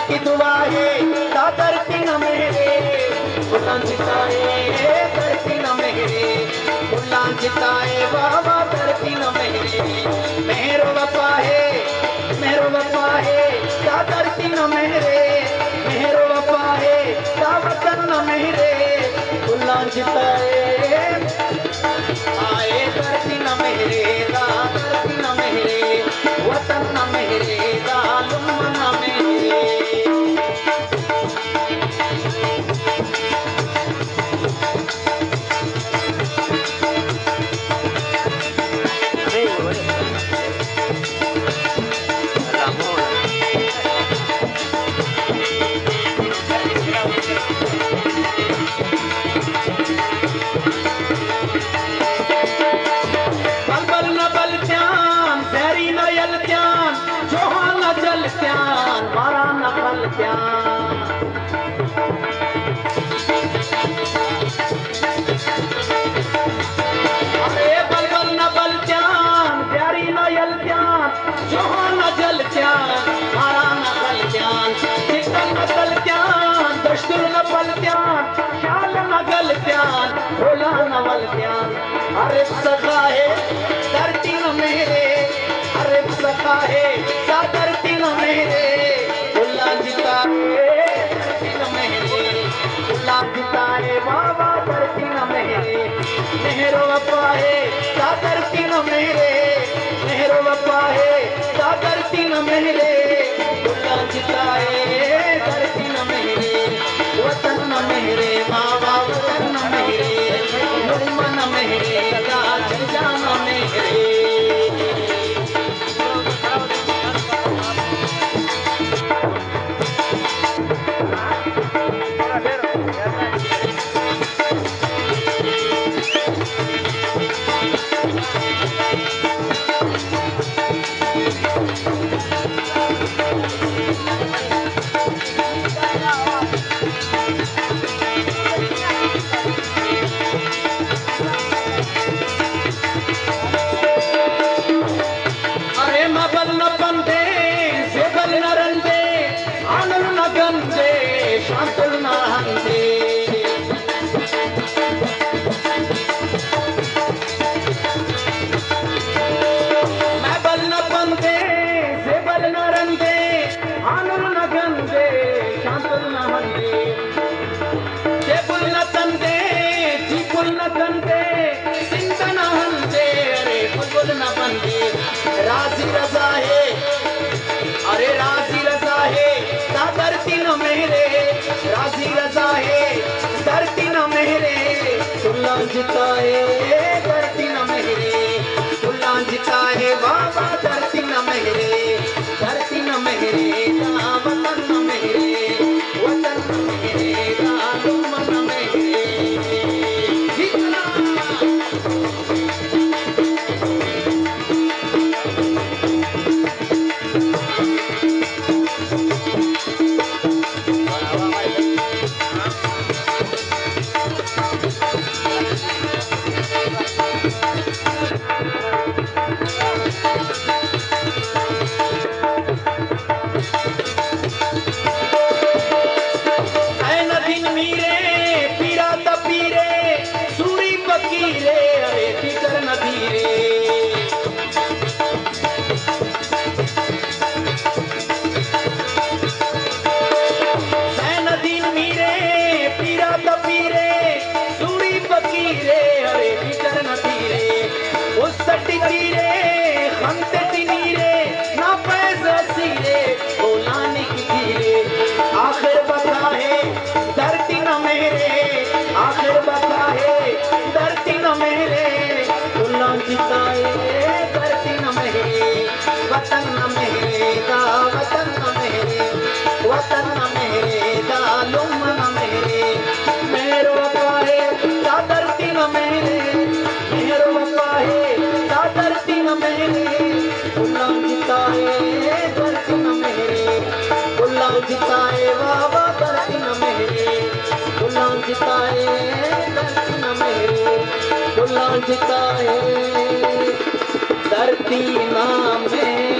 की दुआ है दादर की न मेरे बुलंद जिताए धरती न मेरे बुलंद जिताए बाबा धरती न मेरे मेरो वफा है दादर की न मेरे मेरो वफा है दावतन न मेरे बुलंद जिताए आए धरती न मेरे दादर की न मेरे वतन न मेरे दालुम न मेरे अरे सखा है धरती न मेरे अरे सखा है धरती न मेरे बुला जिताए धरती न मेरे बुला जिताए बाबा धरती न मेरे नेहरू वफा है धरती न मेरे नेहरू वफा है धरती न मेरे बुला जिताए धरती न मेरे वतन न मेरे बाबा वतन न मेरे मन मेरे राज जान मेरे राजी रजा है अरे राजी रजा है धरती न मेरे राजी रजा है धरती न मेरे तुल्ला जिताए धरती न मेरे तुल्ला जिताए बाबा धरती न मेरे धरती न मेरे वतन न मेरे वतन न मेरे दालुम न मेरे तीरे खंते तीरे ना पैसा सीरे बोलाने की धीरे आखिर बता है धरती न मेरे आखिर बता है धरती न मेरे खुला जिताए धरती न मेरे वतन न मेरे का वतन न मेरे वतन न मेरे जालुम न मेरे मेरो पाए ता धरती न मेरे मेरो पाए ता धरती न मेरे खुला जिताए धरती न मेरे खुला जिताए बाबा धरती न मेरे खुला जिताए धरती न मेरे खुला जिताए धरती न मेरे